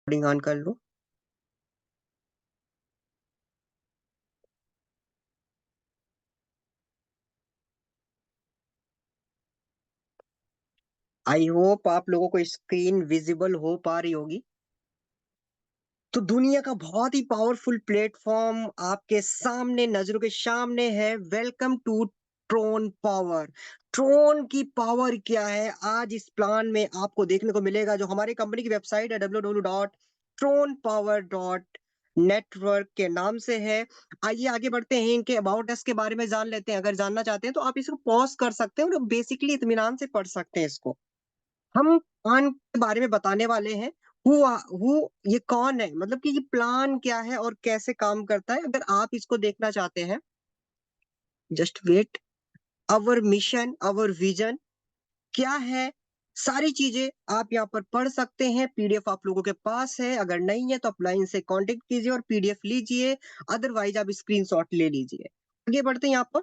Recording on कर लो। I hope आप लोगों को स्क्रीन विजिबल हो पा रही होगी। तो दुनिया का बहुत ही पावरफुल प्लेटफॉर्म आपके सामने, नजरों के सामने है। Welcome to Tron power. Tron की पावर क्या है, आज इस प्लान में आपको देखने को मिलेगा। जो हमारी कंपनी की वेबसाइट है www.tronpower.network के नाम से है। आइए आगे बढ़ते हैं, इनके अबाउट अस के बारे में जान लेते हैं। अगर जानना चाहते हैं तो आप इसको पॉज कर सकते हैं और बेसिकली इत्मीनान से पढ़ सकते हैं इसको। हम प्लान के बारे में बताने वाले हैं। हु ये कौन है, मतलब कि ये प्लान क्या है और कैसे काम करता है। अगर आप इसको देखना चाहते हैं, जस्ट वेट। अवर मिशन, अवर विजन क्या है, सारी चीजें आप यहाँ पर पढ़ सकते हैं। पीडीएफ आप लोगों के पास है, अगर नहीं है तो आप लाइन से कांटेक्ट कीजिए और पीडीएफ लीजिए। अदरवाइज आप स्क्रीनशॉट ले लीजिए। आगे बढ़ते हैं यहाँ पर।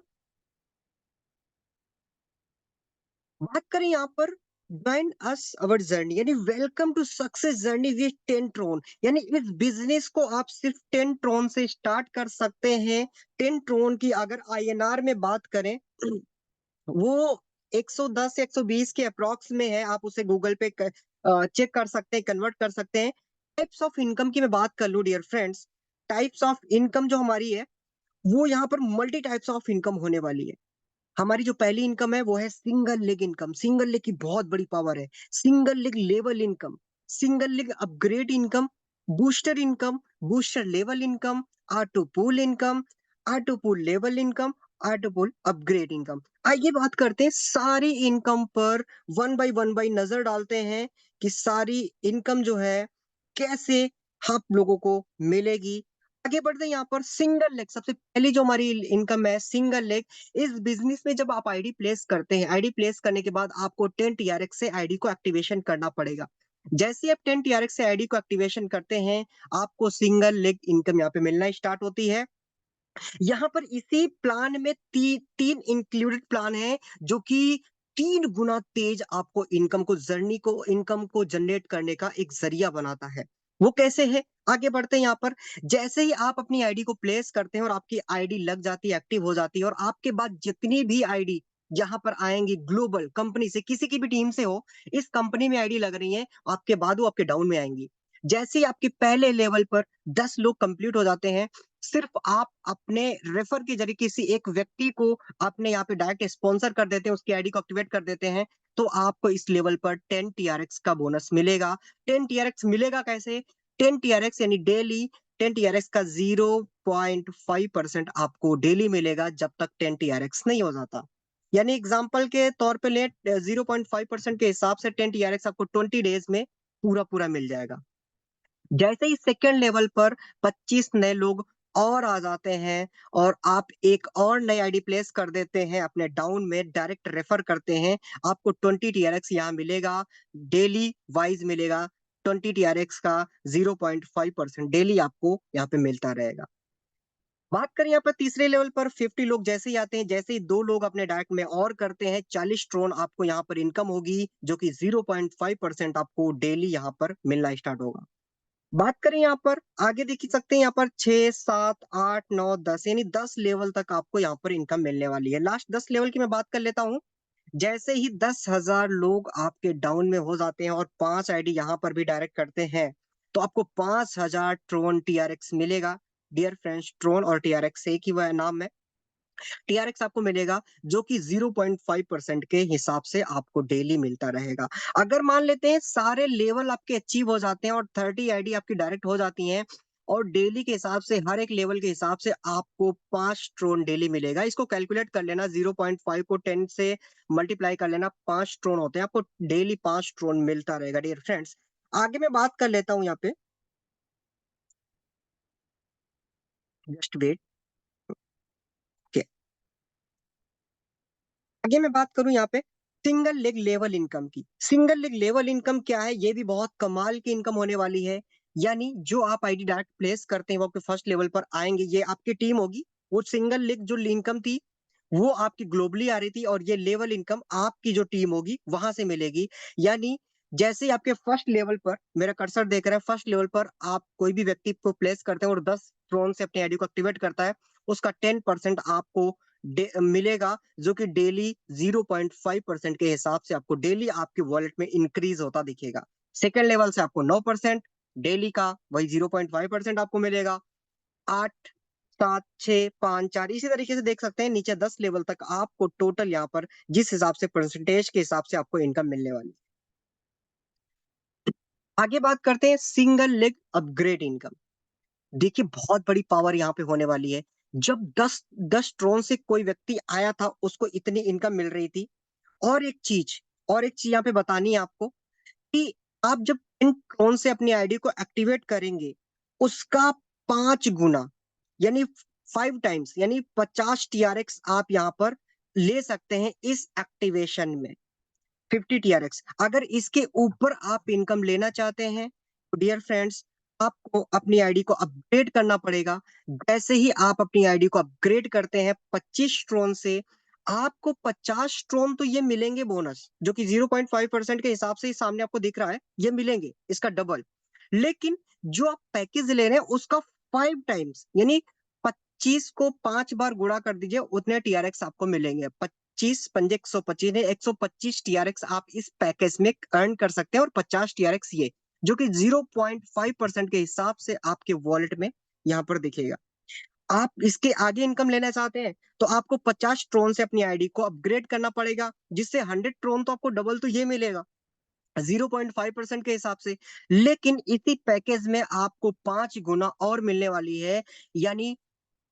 बात करें यहाँ पर, ज्वाइन अस अवर जर्नी, यानी welcome to success journey with 10 Tron. यानी इस बिजनेस को आप सिर्फ 10 ट्रोन से स्टार्ट कर सकते हैं। 10 ट्रोन की अगर आईएनआर में बात करें वो 110 से 120 के अप्रोक्स में है। आप उसे गूगल पे चेक कर सकते हैं, कन्वर्ट कर सकते हैं। टाइप्स ऑफ इनकम की मैं बात कर लूं dear friends, types of income जो हमारी है वो यहाँ पर मल्टी टाइप्स ऑफ इनकम होने वाली है। हमारी जो पहली इनकम है वो है single leg income. Single leg की बहुत बड़ी पावर है। Single leg level income, single leg upgrade income, booster income, booster level income, auto pool income, auto pool level income, auto pool upgrade income. आइए बात करते हैं सारी इनकम पर, वन बाई नजर डालते हैं कि सारी इनकम जो है कैसे आप लोगों को मिलेगी। आगे बढ़ते हैं यहाँ पर। सिंगल लेग, सबसे पहली जो हमारी इनकम है सिंगल लेग। इस बिजनेस में जब आप आईडी प्लेस करते हैं, आईडी प्लेस करने के बाद आपको 10 TRX से आईडी को एक्टिवेशन करना पड़ेगा। जैसे ही आप 10 TRX से आईडी को एक्टिवेशन करते हैं, आपको सिंगल लेग इनकम यहाँ पे मिलना स्टार्ट होती है। यहाँ पर इसी प्लान में तीन इंक्लूडेड प्लान है जो कि 3 गुना तेज आपको इनकम को जनरेट करने का एक जरिया बनाता है। वो कैसे है, आगे बढ़ते हैं यहाँ पर। जैसे ही आप अपनी आईडी को प्लेस करते हैं और आपकी आईडी लग जाती है, एक्टिव हो जाती है, और आपके बाद जितनी भी आईडी यहाँ पर आएंगी ग्लोबल कंपनी से, किसी की भी टीम से हो, इस कंपनी में आईडी लग रही है, आपके बाद वो आपके डाउन में आएंगी। जैसे ही आपके पहले लेवल पर 10 लोग कंप्लीट हो जाते हैं, सिर्फ आप अपने रेफर के जरिए किसी एक व्यक्ति को अपने यहाँ पे डायरेक्ट स्पॉन्सर कर देते हैं, उसकी आईडी को एक्टिवेट कर देते हैं, तो आपको इस लेवल पर 10 TRX का बोनस मिलेगा। 10 TRX मिलेगा कैसे, 10 TRX यानी डेली 10 TRX का 0.5% आपको डेली मिलेगा जब तक 10 TRX नहीं हो जाता। यानी एग्जाम्पल के तौर पे ले, 0.5% के हिसाब से 10 TRX आपको 20 डेज में पूरा पूरा मिल जाएगा। जैसे ही सेकेंड लेवल पर 25 नए लोग और आ जाते हैं और आप एक और नई आईडी प्लेस कर देते हैं अपने डाउन में, डायरेक्ट रेफर करते हैं, आपको 20 TRX यहाँ मिलेगा, डेली वाइज मिलेगा। 20 TRX का 0.5% डेली आपको यहाँ पे मिलता रहेगा। बात करें यहाँ पर तीसरे लेवल पर, 50 लोग जैसे ही आते हैं, जैसे ही 2 लोग अपने डायरेक्ट में और करते हैं, 40 ट्रोन आपको यहाँ पर इनकम होगी, जो कि 0.5% आपको डेली यहाँ पर मिलना स्टार्ट होगा। बात करें यहाँ पर, आगे देख ही सकते हैं यहाँ पर 6, 7, 8, 9, 10, यानी 10 लेवल तक आपको यहाँ पर इनकम मिलने वाली है। लास्ट 10 लेवल की मैं बात कर लेता हूँ। जैसे ही 10,000 लोग आपके डाउन में हो जाते हैं और 5 आईडी यहाँ पर भी डायरेक्ट करते हैं, तो आपको 5,000 ट्रोन TRX मिलेगा। डियर फ्रेंड्स, ट्रोन और TRX एक ही वह नाम है। TRX आपको मिलेगा जो कि 0.5% के हिसाब से आपको डेली मिलता रहेगा। अगर मान लेते हैं सारे लेवल आपके अचीव हो जाते हैं और 30 आईडी आपकी डायरेक्ट हो जाती हैं, और डेली के हिसाब से हर एक लेवल के हिसाब से आपको 5 ट्रोन डेली मिलेगा। इसको कैलकुलेट कर लेना, 0.5 को 10 से मल्टीप्लाई कर लेना, 5 ट्रोन होते हैं, आपको डेली 5 ट्रोन मिलता रहेगा डियर फ्रेंड्स। आगे मैं बात कर लेता हूँ यहाँ पे, जस्ट वेट। आगे मैं बात करूं यहाँ पे सिंगल लेग लेवल इनकम की। सिंगल लेग लेवल इनकम क्या है, ये भी बहुत कमाल की इनकम होने वाली है। यानी जो आप आईडी डायरेक्ट प्लेस करते हैं वो आपके फर्स्ट लेवल पर आएंगे, ये आपकी टीम होगी। वो सिंगल लेग जो इनकम थी वो आपकी ग्लोबली आ रही थी, और ये लेवल इनकम आपकी जो टीम होगी वहां से मिलेगी। यानी जैसे ही आपके फर्स्ट लेवल पर, मेरा कर्सर देख रहा है, फर्स्ट लेवल पर आप कोई भी व्यक्ति को प्लेस करते हैं और 10 ट्रोन से अपनी आईडी को एक्टिवेट करता है, उसका 10% आपको मिलेगा, जो कि डेली 0.5% के हिसाब से आपको डेली आपके वॉलेट में इंक्रीज होता दिखेगा। सेकेंड लेवल से आपको 9% डेली का वही 0.5% आपको मिलेगा। 8, 7, 6, 5, 4 इसी तरीके से देख सकते हैं, नीचे 10 लेवल तक आपको टोटल यहाँ पर जिस हिसाब से परसेंटेज के हिसाब से आपको इनकम मिलने वाली है। आगे बात करते हैं सिंगल लेग अपग्रेड इनकम। देखिए बहुत बड़ी पावर यहाँ पे होने वाली है। जब 10 ट्रोन से कोई व्यक्ति आया था, उसको इतनी इनकम मिल रही थी। और एक चीज यहाँ पे बतानी है आपको कि आप जब इन ट्रोन से अपनी आईडी को एक्टिवेट करेंगे, उसका 5 गुना यानी 5 टाइम्स यानी 50 TRX आप यहाँ पर ले सकते हैं इस एक्टिवेशन में। 50 TRX, अगर इसके ऊपर आप इनकम लेना चाहते हैं तो डियर फ्रेंड्स, आपको अपनी आईडी को अपग्रेड करना पड़ेगा। जैसे ही आप अपनी आईडी को अपग्रेड करते हैं 25 ट्रोन से, आपको 50 ट्रोन तो ये मिलेंगे बोनस, जो कि 0.5% के हिसाब से ही सामने आपको दिख रहा है, ये मिलेंगे इसका डबल। लेकिन जो आप पैकेज ले रहे हैं उसका 5 टाइम्स यानी 25 को 5 बार गुणा कर दीजिए, उतने TRX आपको मिलेंगे। 25 पंजे 125 है, 125 TRX आप इस पैकेज में अर्न कर सकते हैं, और 50 TRX ये, जो कि 0.5% के हिसाब से आपके वॉलेट में यहाँ पर दिखेगा। आप इसके आगे इनकम लेना चाहते हैं तो आपको 50 ट्रोन से अपनी आईडी को अपग्रेड करना पड़ेगा, जिससे 100 ट्रोन तो आपको डबल तो ये मिलेगा 0.5% के हिसाब से। लेकिन इसी पैकेज में आपको 5 गुना और मिलने वाली है, यानी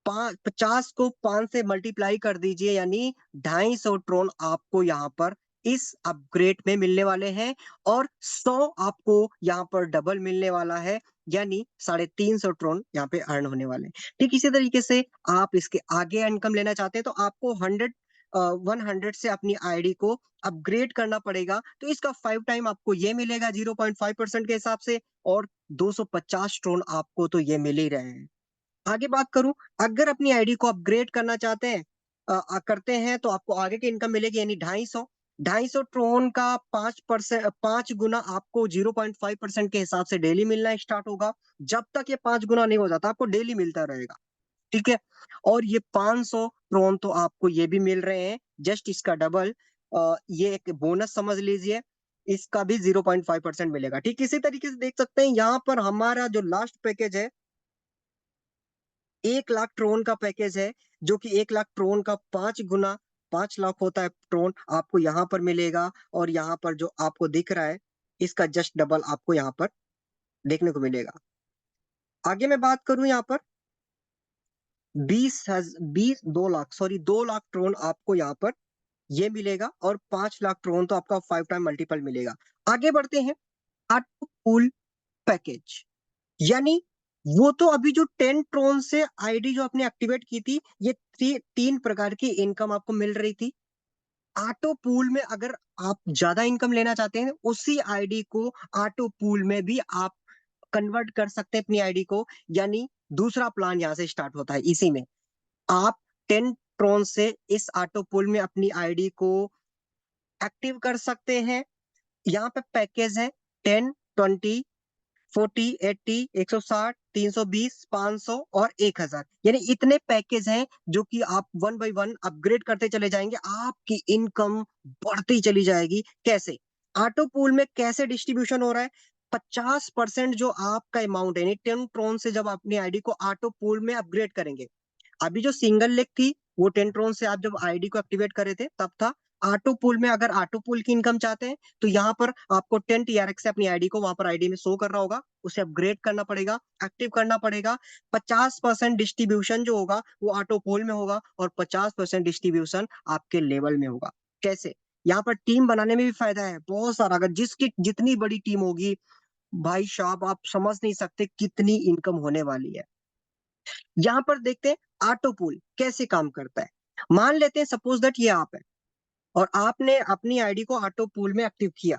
50 को 5 से मल्टीप्लाई कर दीजिए, यानी 250 ट्रोन आपको यहाँ पर इस अपग्रेड में मिलने वाले हैं, और 100 आपको यहाँ पर डबल मिलने वाला है, यानी 350 ट्रोन यहाँ पे अर्न होने वाले हैं। ठीक इसी तरीके से आप इसके आगे इनकम लेना चाहते हैं तो आपको 100 से अपनी आईडी को अपग्रेड करना पड़ेगा, तो इसका 5 टाइम आपको ये मिलेगा 0.5% के हिसाब से, और 250 ट्रोन आपको तो ये मिल ही रहे हैं। आगे बात करूं, अगर अपनी आईडी को अपग्रेड करना चाहते हैं, करते हैं, तो आपको आगे की इनकम मिलेगी, यानी 250 ट्रोन का 5 गुना आपको 0.5% के हिसाब से डेली मिलना स्टार्ट होगा। जब तक ये 5 गुना नहीं हो जाता, आपको डेली मिलता रहेगा। ठीक है। और ये 500 ट्रोन तो आपको ये भी मिल रहे हैं, जस्ट इसका डबल। ये एक बोनस समझ लीजिए, इसका भी 0.5% मिलेगा। ठीक इसी तरीके से देख सकते हैं, यहाँ पर हमारा जो लास्ट पैकेज है 1 लाख ट्रोन का पैकेज है, जो कि 1 लाख ट्रोन का 5 गुना 5 लाख होता है ट्रोन आपको यहाँ पर मिलेगा, और यहाँ पर जो आपको दिख रहा है इसका जस्ट डबल आपको यहाँ पर देखने को मिलेगा। आगे मैं बात करूं, यहाँ पर 2 लाख आपको यहाँ पर ये मिलेगा, और 5 लाख ट्रोन तो आपका 5 टाइम मल्टीपल मिलेगा। आगे बढ़ते हैं, ऑटो पूल पैकेज, यानी वो तो अभी जो 10 ट्रोन से आईडी जो आपने एक्टिवेट की थी, ये 3 प्रकार की इनकम आपको मिल रही थी। ऑटो पूल में अगर आप ज्यादा इनकम लेना चाहते हैं, उसी आईडी को ऑटो पूल में भी आप कन्वर्ट कर सकते हैं अपनी आईडी को, यानी दूसरा प्लान यहाँ से स्टार्ट होता है। इसी में आप 10 ट्रोन से इस ऑटो पूल में अपनी आईडी को एक्टिव कर सकते हैं। यहाँ पे पैकेज है 10, 20, 40, 80, 160, 320, 500 और 1000, यानी इतने पैकेज हैं जो कि आप वन बाय वन अपग्रेड करते चले जाएंगे, आपकी इनकम बढ़ती चली जाएगी। कैसे? ऑटो पूल में कैसे डिस्ट्रीब्यूशन हो रहा है? 50% जो आपका अमाउंट है, यानी 10 ट्रोन से जब अपनी आईडी को ऑटो पूल में अपग्रेड करेंगे, अभी जो सिंगल लेग थी वो 10 ट्रोन से आप जब आईडी को एक्टिवेट करे थे तब था। ऑटो पूल में अगर ऑटो पूल की इनकम चाहते हैं तो यहाँ पर आपको 10 TRX से अपनी आईडी को वहां पर आईडी में शो कर रहा होगा, उसे अपग्रेड करना पड़ेगा, एक्टिव करना पड़ेगा। 50% डिस्ट्रीब्यूशन जो होगा वो ऑटो पूल में होगा, और 50% डिस्ट्रीब्यूशन आपके लेवल में होगा। कैसे? यहाँ पर टीम बनाने में भी फायदा है बहुत सारा। अगर जिसकी जितनी बड़ी टीम होगी, भाई साहब आप समझ नहीं सकते कितनी इनकम होने वाली है। यहाँ पर देखते हैं ऑटो पूल कैसे काम करता है। मान लेते हैं सपोज दैट ये आप है, और आपने अपनी आईडी को ऑटो पूल में एक्टिव किया।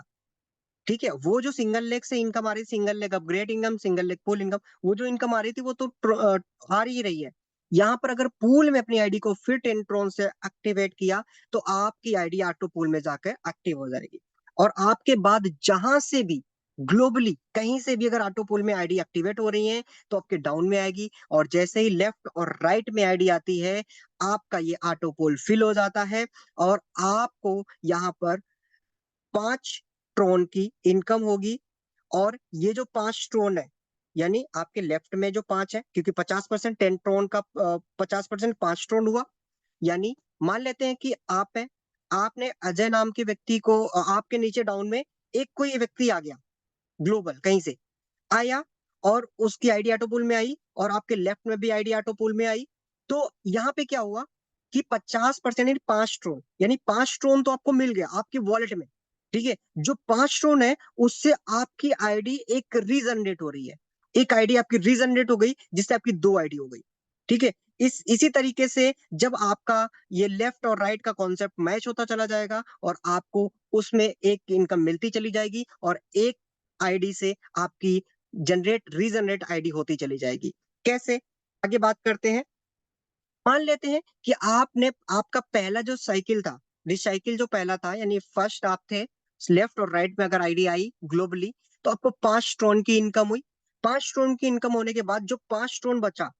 ठीक है, वो जो सिंगल लेग से इनकम आ रही, single leg upgrade income, single leg pool income, वो जो इनकम आ रही थी वो तो आ ही रही है। यहाँ पर अगर पूल में अपनी आईडी को फिर 10 ट्रोन से एक्टिवेट किया तो आपकी आईडी ऑटो पूल में जाकर एक्टिव हो जाएगी। और आपके बाद जहां से भी ग्लोबली कहीं से भी अगर ऑटो पूल में आईडी एक्टिवेट हो रही है तो आपके डाउन में आएगी, और जैसे ही लेफ्ट और राइट में आईडी आती है आपका ये ऑटो पूल फिल हो जाता है, और आपको यहाँ पर 5 ट्रोन की इनकम होगी। और ये जो 5 ट्रोन है, यानी आपके लेफ्ट में जो 5 है, क्योंकि 50% 10 ट्रोन का 50% 5 ट्रोन हुआ। यानी मान लेते हैं कि आप है, आपने अजय नाम के व्यक्ति को आपके नीचे डाउन में एक कोई व्यक्ति आ गया ग्लोबल कहीं से आया, और उसकी आईडी ऑटो पूल में आई, और आपके लेफ्ट में भी आईडी ऑटो पूल में आई। तो यहाँ पे क्या हुआ कि 50% यानी 5 ट्रोन, यानी 5 ट्रोन तो आपको मिल गया आपकी वॉलेट में। ठीक है, जो 5 ट्रोन है उससे आपकी आईडी एक रीजनरेट हो रही है, एक आईडी आपकी रीजनरेट हो गई जिससे आपकी 2 आईडी हो गई। ठीक है, इसी तरीके से जब आपका ये लेफ्ट और राइट का कॉन्सेप्ट मैच होता चला जाएगा और आपको उसमें एक इनकम मिलती चली जाएगी, और एक आईडी से आपकी जनरेट रीजनरेट आईडी होती चली जाएगी। कैसे, आगे बात करते हैं। मान लेते हैं कि आपने आपका पहला जो साइकिल था, रिसाइकिल जो पहला था, यानी फर्स्ट आप थे, लेफ्ट और राइट में अगर आईडी आई ग्लोबली तो आपको 5 ट्रोन की इनकम हुई। 5 ट्रोन की इनकम होने के बाद जो 5 ट्रोन बचा,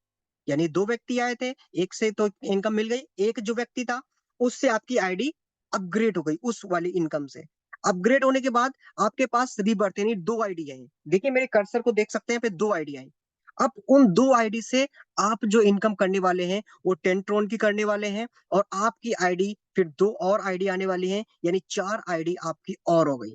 यानी 2 व्यक्ति आए थे, एक से तो इनकम मिल गई, एक जो व्यक्ति था उससे आपकी आईडी अपग्रेड हो गई उस वाली इनकम से। अपग्रेड होने के बाद आपके पास रीबर्थ यानी 2 आईडी आई। देखिए मेरे कर्सर को देख सकते हैं, पे 2 आईडी आई। अब उन 2 आईडी से आप जो इनकम करने वाले हैं वो 10 ट्रोन की करने वाले हैं, और आपकी आईडी फिर 2 और आईडी आने वाली है, यानी 4 आईडी आपकी और हो गई।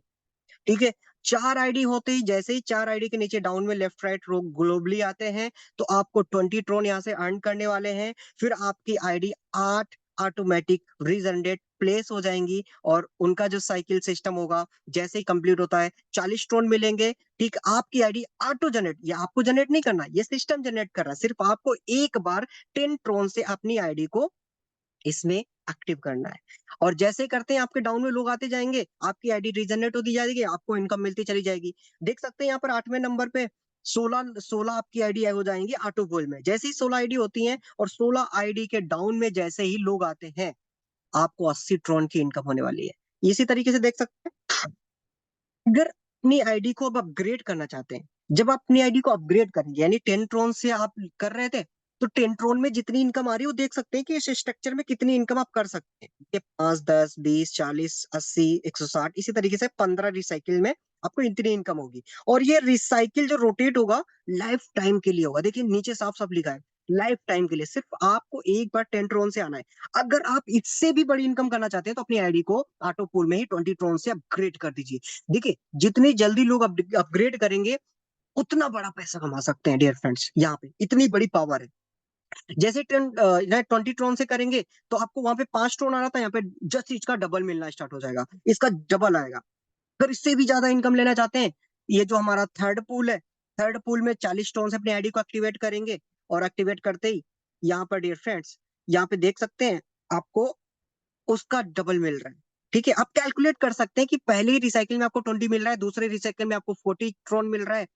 ठीक है, 4 आईडी होते ही, जैसे ही 4 आईडी के नीचे डाउन में लेफ्ट राइट रो ग्लोबली आते हैं तो आपको 20 ट्रोन यहाँ से अर्न करने वाले हैं। फिर आपकी आईडी 8 ऑटोमेटिक रीजनरेट प्लेस हो जाएंगी, और उनका जो साइकिल सिस्टम होगा जैसे ही कंप्लीट होता है 40 ट्रोन मिलेंगे। ठीक, आपकी आईडी ऑटो जनरेट, या आपको जनरेट नहीं करना, ये सिस्टम जनरेट कर रहा है, सिर्फ आपको एक बार 10 ट्रोन से अपनी आईडी को इसमें एक्टिव करना है। और जैसे करते हैं आपके डाउन में लोग आते जाएंगे, आपकी आईडी रीजनरेट होती जाएगी, आपको इनकम मिलती चली जाएगी। देख सकते हैं यहाँ पर 8वें नंबर पे 16 आपकी आईडी हो जाएंगी ऑटो पोल में। जैसे ही 16 आईडी होती हैं और 16 आईडी के डाउन में जैसे ही लोग आते हैं आपको 80 ट्रोन की इनकम होने वाली है। इसी तरीके से देख सकते हैं, अगर अपनी आईडी को अब अपग्रेड करना चाहते हैं, जब आप अपनी आईडी को अपग्रेड करेंगे, यानी 10 ट्रोन से आप कर रहे थे, तो 10 ट्रोन में जितनी इनकम आ रही है वो देख सकते हैं कि इस स्ट्रक्चर में कितनी इनकम आप कर सकते हैं। ये 5, 10, 20, 40, 80, 160, इसी तरीके से 15 रिसाइकिल में आपको इतनी इनकम होगी। और ये रिसाइकिल जो रोटेट होगा लाइफ टाइम के लिए होगा। देखिए नीचे साफ साफ लिखा है, लाइफ टाइम के लिए, सिर्फ आपको एक बार 10 ट्रोन से आना है। अगर आप इससे भी बड़ी इनकम करना चाहते हैं तो अपनी आईडी को ऑटो पूल में ही 20 ट्रोन से अपग्रेड कर दीजिए। देखिए जितनी जल्दी लोग अपग्रेड करेंगे उतना बड़ा पैसा कमा सकते हैं डियर फ्रेंड्स, यहाँ पे इतनी बड़ी पावर है। जैसे 20 ट्रोन से करेंगे तो आपको वहां पे 5 ट्रोन आ रहा था, यहाँ पे जस्ट इसका डबल मिलना स्टार्ट हो जाएगा, इसका डबल आएगा। अगर इससे भी ज्यादा इनकम लेना चाहते हैं, ये जो हमारा थर्ड पूल है, थर्ड पूल में 40 ट्रोन से अपनी आईडी को एक्टिवेट करेंगे, और एक्टिवेट करते ही यहाँ पर डियर फ्रेंड्स, यहाँ पे देख सकते हैं आपको उसका डबल मिल रहा है। ठीक है, आप कैलकुलेट कर सकते हैं कि पहले ही रिसाइकिल में आपको 20 मिल रहा है, दूसरे रिसाइकिल में आपको 40 ट्रोन मिल रहा है,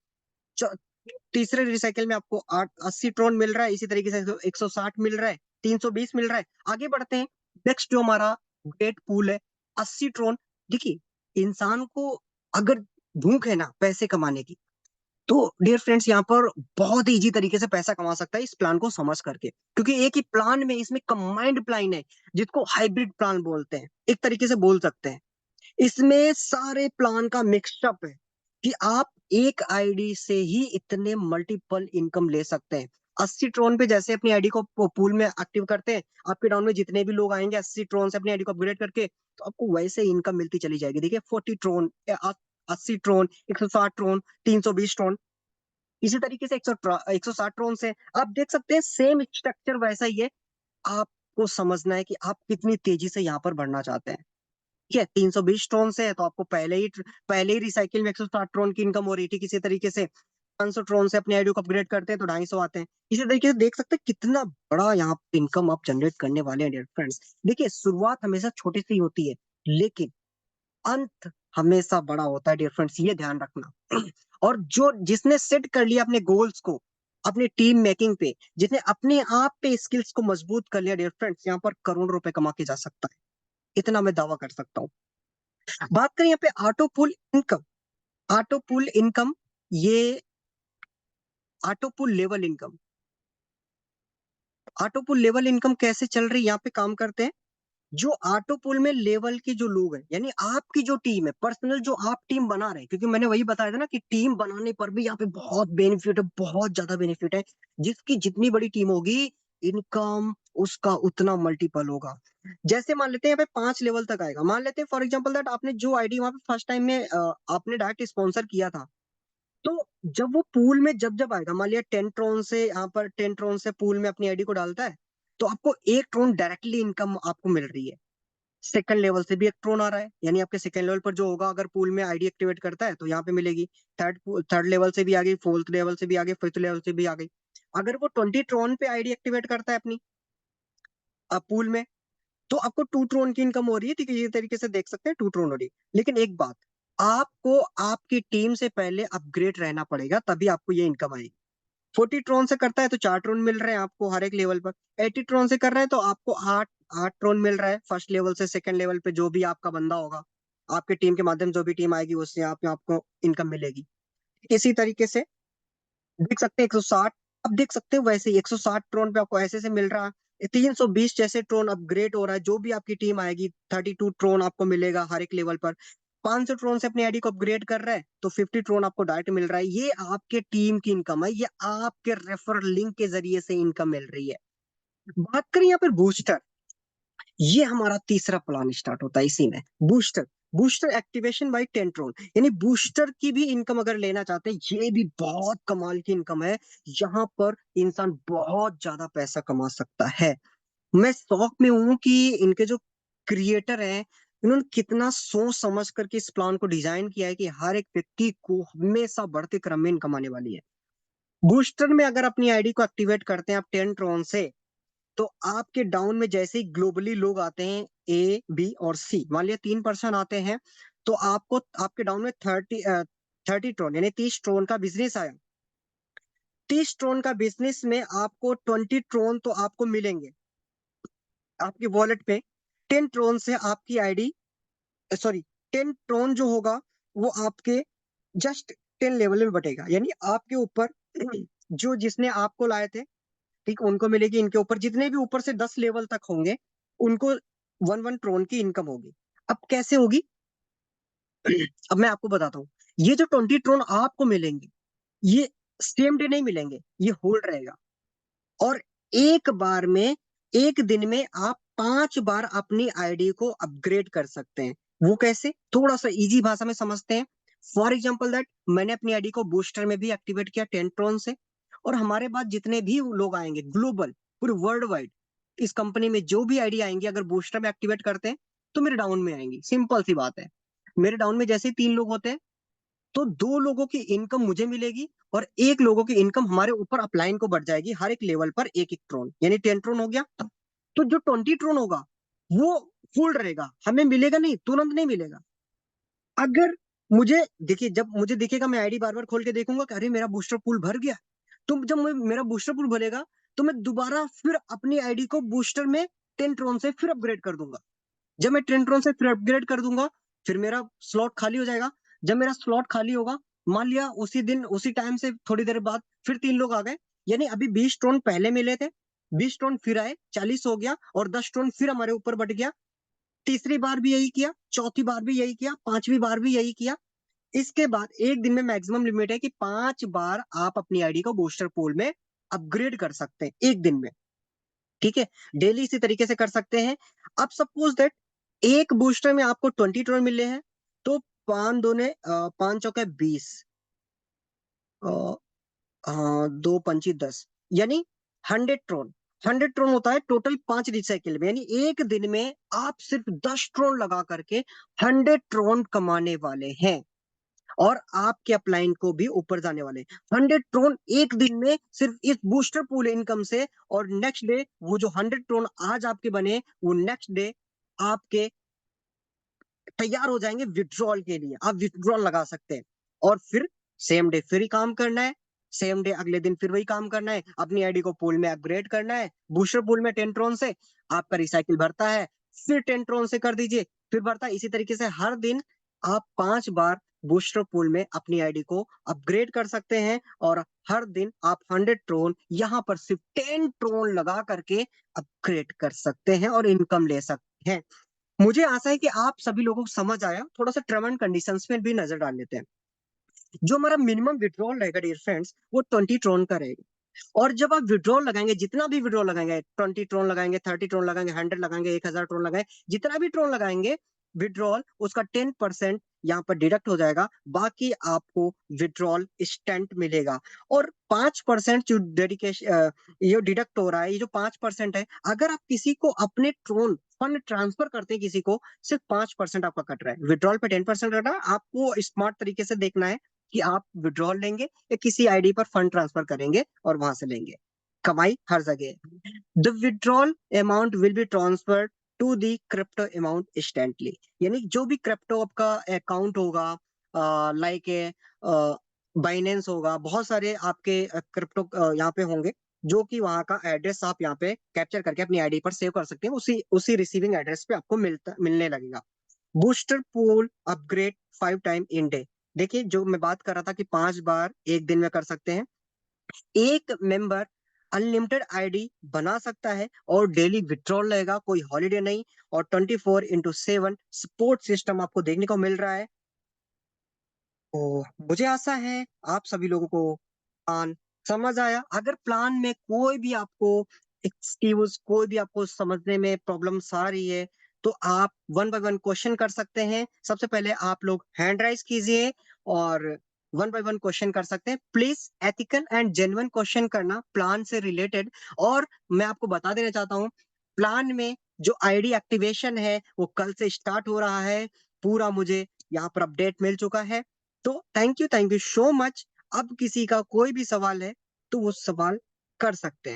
तीसरे रिसाइकिल में आपको 80 ट्रोन मिल रहा है, इसी तरीके से 160 मिल रहा है, 320 मिल रहा है। आगे बढ़ते हैं, नेक्स्ट जो हमारा ग्रेट पूल है 80 ट्रोन। देखिए इंसान को अगर भूख है ना पैसे कमाने की, तो डियर फ्रेंड्स यहाँ पर बहुत ही इजी तरीके से पैसा कमा सकता है इस प्लान को समझ करके, क्योंकि एक ही प्लान में इसमें कंबाइंड प्लान है जिसको हाइब्रिड प्लान बोलते हैं, एक तरीके से बोल सकते हैं। इसमें सारे प्लान का मिक्सअप है कि आप एक आईडी से ही इतने मल्टीपल इनकम ले सकते हैं। 80 ट्रोन पे जैसे अपनी आईडी को पूल में एक्टिव करते हैं, आपके डाउन में जितने भी लोग आएंगे 80 ट्रोन से अपनी आईडी को अपग्रेड करके, तो आपको वैसे ही इनकम मिलती चली जाएगी। देखिए 40 ट्रोन, 80 ट्रोन, 160 ट्रोन, 320 ट्रोन, इसी तरीके से 160 ट्रोन से आप देख सकते हैं सेम स्ट्रक्चर वैसा ही है। आपको समझना है कि आप कितनी तेजी से यहाँ पर बढ़ना चाहते हैं। ठीक है, 320 ट्रोन से है तो आपको पहले ही रिसाइकिल में 160 ट्रोन की इनकम हो रही थी। किसी तरीके से 500 ट्रोन से अपने आईडी को अपग्रेड करते हैं तो 250 आते हैं। इसी तरीके से देख सकते हैं कितना बड़ा यहाँ पे इनकम आप जनरेट करने वाले हैं डियर फ्रेंड्स। देखिए शुरुआत हमेशा छोटी सी होती है, लेकिन अंत हमेशा बड़ा होता है डियर फ्रेंड्स, ये ध्यान रखना। और जो जिसने सेट कर लिया अपने गोल्स को, अपने टीम मेकिंग पे, जिसने अपने आप पे स्किल्स को मजबूत कर लिया डियर फ्रेंड्स, यहाँ पर करोड़ रुपए कमा के जा सकता है, इतना मैं दावा कर सकता हूँ। बात करें यहाँ पे ऑटो पुल इनकम। ऑटो पुल इनकम, ये ऑटो पुल लेवल इनकम, ऑटो पुल लेवल इनकम कैसे चल रही है यहाँ पे काम करते हैं। जो ऑटो पुल में लेवल के जो लोग हैं, यानी आपकी जो टीम है, पर्सनल जो आप टीम बना रहे हैं, क्योंकि मैंने वही बताया था ना कि टीम बनाने पर भी यहाँ पे बहुत बेनिफिट है, बहुत ज्यादा बेनिफिट है। जिसकी जितनी बड़ी टीम होगी, इनकम उसका उतना मल्टीपल होगा। जैसे मान लेते हैं यहाँ पे 5 लेवल तक आएगा। मान लेते हैं फॉर एग्जांपल दैट आपने जो आईडी वहां पे फर्स्ट टाइम में आपने डायरेक्ट स्पॉन्सर किया था, तो जब वो पूल में जब जब आएगा, मान लिया 10 ट्रोन से, यहाँ पर 10 ट्रोन से पूल में अपनी आईडी को डालता है, तो आपको 1 ट्रोन डायरेक्टली इनकम आपको मिल रही है। सेकंड लेवल से भी 1 ट्रोन आ रहा है, यानी आपके सेकंड लेवल पर जो होगा, अगर पूल में आईडी एक्टिवेट करता है तो यहाँ पे मिलेगी। थर्ड थर्ड लेवल से भी आ गई, फोर्थ लेवल से भी आ गई, फिफ्थ लेवल से भी आ गई। अगर वो 20 ट्रोन पे आईडी एक्टिवेट करता है अपनी पूल में, तो आपको 2 ट्रोन की इनकम हो रही है। ठीक है, ये तरीके से देख सकते हैं 2 ट्रोन हो रही है। लेकिन एक बात, आपको आपकी टीम से पहले अपग्रेड रहना पड़ेगा, तभी आपको ये इनकम आएगी। 40 ट्रोन से करता है तो 4 ट्रोन मिल रहे हैं आपको हर एक लेवल पर। 80 ट्रोन से कर रहे हैं तो आपको आठ आठ ट्रोन मिल रहा है फर्स्ट लेवल से सेकंड लेवल पे, जो भी आपका बंदा होगा, आपके टीम के माध्यम से जो भी टीम आएगी उससे आपको इनकम मिलेगी। इसी तरीके से देख सकते हैं 160, अब देख सकते हो वैसे ही 160 ट्रोन पे आपको ऐसे से मिल रहा है। 320 जैसे ट्रोन अपग्रेड हो रहा है, जो भी आपकी टीम आएगी 32 ट्रोन आपको मिलेगा हर एक लेवल पर। 500 ट्रोन से अपनी आईडी को अपग्रेड कर रहा है तो 50 ट्रोन आपको डायरेक्ट मिल रहा है। ये आपके टीम की इनकम है, ये आपके रेफर लिंक के जरिए से इनकम मिल रही है। बात करें यहाँ पर बूस्टर, ये हमारा तीसरा प्लान स्टार्ट होता है इसी में। Booster, booster activation by 10 Tron, यानी बूस्टर की भी इनकम अगर लेना चाहते हैं, ये भी बहुत कमाल की इनकम है। यहाँ पर इंसान बहुत ज्यादा पैसा कमा सकता है। मैं शौक में हूं कि इनके जो क्रिएटर हैं, इन्होंने कितना सोच समझ करके इस प्लान को डिजाइन किया है कि हर एक व्यक्ति को हमेशा बढ़ते क्रम में इनकम आने वाली है। बूस्टर में अगर अपनी आईडी को एक्टिवेट करते हैं आप 10 ट्रोन से, तो आपके डाउन में जैसे ही ग्लोबली लोग आते हैं, A, B और C, मान लिया 3 पर्सन आते हैं, तो आपको आपके डाउन में 30 ट्रोन यानी 30 ट्रोन का बिजनेस आया। 30 ट्रोन का बिजनेस में आपको 20 ट्रोन तो आपको मिलेंगे आपके वॉलेट पे। 10 ट्रोन से आपकी आईडी, सॉरी, 10 ट्रोन जो होगा वो आपके जस्ट 10 लेवल में बटेगा, यानी आपके ऊपर जो जिसने आपको लाए थे, ठीक, उनको मिलेगी। इनके ऊपर जितने भी ऊपर से 10 लेवल तक होंगे, उनको 1 1 ट्रोन की इनकम होगी। अब कैसे होगी, अब मैं आपको बताता हूँ। ये जो 20 ट्रोन आपको मिलेंगे, ये सेम डे नहीं मिलेंगे, ये होल्ड रहेगा। और एक बार में, एक दिन में आप 5 बार अपनी आईडी को अपग्रेड कर सकते हैं। वो कैसे, थोड़ा सा इजी भाषा में समझते हैं। फॉर एग्जाम्पल दैट मैंने अपनी आईडी को बूस्टर में भी एक्टिवेट किया 10 ट्रोन से, और हमारे बाद जितने भी लोग आएंगे ग्लोबल, पूरे वर्ल्ड वाइड, इस कंपनी में जो भी आईडी आएंगे अगर बूस्टर में एक्टिवेट करते हैं, तो मेरे डाउन में आएंगी। सिंपल सी बात है। मेरे डाउन में जैसे ही 3 लोग होते हैं, तो 2 लोगों की इनकम मुझे मिलेगी, और 1 लोगों की इनकम हमारे ऊपर अपलाइन को बढ़ जाएगी, हर एक लेवल पर 1 1 ट्रोन, यानी 10 ट्रोन हो गया। तो जो 20 ट्रोन होगा वो फुल रहेगा, हमें मिलेगा नहीं, तुरंत नहीं मिलेगा। अगर मुझे देखिए, जब मुझे दिखेगा, मैं आईडी बार बार खोल के देखूंगा कि अरे मेरा बूस्टर पूल भर गया, तो जब मेरा बूस्टर पूल भरेगा, तो मैं दोबारा फिर अपनी आईडी को बूस्टर में 10 ट्रोन से फिर अपग्रेड कर दूंगा। जब मैं 10 ट्रोन से फिर अपग्रेड कर दूंगा, फिर मेरा स्लॉट खाली हो जाएगा। जब मेरा स्लॉट खाली होगा, मान लिया उसी दिन उसी टाइम से थोड़ी देर बाद फिर 3 लोग आ गए, यानी अभी 20 ट्रोन पहले मिले थे, 20 ट्रोन फिर आए, 40 हो गया, और 10 ट्रोन फिर हमारे ऊपर बढ़ गया। तीसरी बार भी यही किया, चौथी बार भी यही किया, पांचवी बार भी यही किया। इसके बाद एक दिन में मैक्सिमम लिमिट है कि 5 बार आप अपनी आईडी को बूस्टर पूल में अपग्रेड कर सकते हैं एक दिन में। ठीक है, डेली इसी तरीके से कर सकते हैं। अब सपोज दैट एक बूस्टर में आपको 20 ट्रोन मिले हैं, तो 5 चौके 20, हाँ, 2 पंची 10, यानी 100 ट्रोन। 100 ट्रोन होता है टोटल 5 रिसाइकिल में, यानी एक दिन में आप सिर्फ 10 ट्रोन लगा करके 100 ट्रोन कमाने वाले हैं, और आपके अपलाइन को भी ऊपर जाने वाले हैं। 100 ट्रोन एक दिन में सिर्फ इस बूस्टर पूल इनकम से, और नेक्स्ट डे वो जो 100 ट्रोन आज आपके बने, वो नेक्स्ट डे आपके तैयार हो जाएंगे विड्रॉल के लिए, आप विड्रॉल लगा सकते हैं। और फिर सेम डे फिर ही काम करना है, सेम डे अगले दिन फिर वही काम करना है, अपनी आईडी को पूल में अपग्रेड करना है। बूस्टर पूल में 10 ट्रोन से आपका रिसाइकिल भरता है, फिर 10 ट्रोन से कर दीजिए, फिर बढ़ता है। इसी तरीके से हर दिन आप 5 बार बूस्टर पूल में अपनी आईडी को अपग्रेड कर सकते हैं, और हर दिन आप 100 ट्रोन यहाँ पर सिर्फ 10 ट्रोन लगा करके अपग्रेड कर सकते हैं और इनकम ले सकते हैं। मुझे आशा है कि आप सभी लोगों को समझ आया। थोड़ा सा टर्म एंड कंडीशंस में भी नजर डाल लेते हैं। जो हमारा मिनिमम विड्रॉल रहेगा डियर फ्रेंड्स, वो 20 ट्रोन का रहेगा। और जब आप विड्रॉल लगाएंगे, जितना भी विड्रॉल लगाएंगे, 20 ट्रोन लगाएंगे, 30 ट्रोन लगाएंगे, 100 लगाएंगे, 1000 ट्रोन लगाएंगे, जितना भी ट्रोन लगाएंगे विड्रॉल, उसका 10% यहाँ पर डिडक्ट हो जाएगा। बाकी आपको विड्रॉल इंस्टेंट मिलेगा। और 5% जो डेडिकेशन ये डिडक्ट हो रहा है, ये जो 5% है, अगर आप किसी को अपने ट्रोन फंड ट्रांसफर करते हैं किसी को, सिर्फ 5% आपका कट रहा है। विड्रॉल पे 10% कट रहा है। आपको स्मार्ट तरीके से देखना है कि आप विड्रॉल लेंगे या किसी आईडी पर फंड ट्रांसफर करेंगे और वहां से लेंगे। कमाई हर जगह है। The withdrawal amount will be transferred to the crypto amount instantly. यानी जो भी क्रिप्टो आपका अकाउंट होगा, लाइक बाइनेंस होगा, बहुत सारे आपके क्रिप्टो यहाँ पे होंगे, जो कि वहां का एड्रेस आप यहाँ पे कैप्चर करके अपनी आईडी पर सेव कर सकते हैं। उसी उसी रिसीविंग एड्रेस पे आपको मिलने लगेगा। Booster pool upgrade 5 time in day. देखिए, जो मैं बात कर रहा था कि 5 बार एक दिन में कर सकते हैं। एक मेंबर अनलिमिटेड आईडी बना सकता है और डेली विड्रॉल रहेगा, कोई हॉलीडे नहीं। और 24/7 सपोर्ट सिस्टम आपको देखने को मिल रहा है। तो मुझे आशा है आप सभी लोगों को प्लान समझ आया। अगर प्लान में कोई भी आपको एक्सक्यूज, कोई भी आपको समझने में प्रॉब्लम्स आ रही है, तो आप 1 बाय 1 क्वेश्चन कर सकते हैं। सबसे पहले आप लोग हैंड राइज कीजिए और 1 बाय 1 क्वेश्चन कर सकते हैं। Please ethical and genuine question करना प्लान से रिलेटेड। और मैं आपको बता देना चाहता हूँ, प्लान में जो आईडी एक्टिवेशन है वो कल से स्टार्ट हो रहा है। पूरा मुझे यहाँ पर अपडेट मिल चुका है। तो थैंक यू सो मच। अब किसी का कोई भी सवाल है तो वो सवाल कर सकते हैं।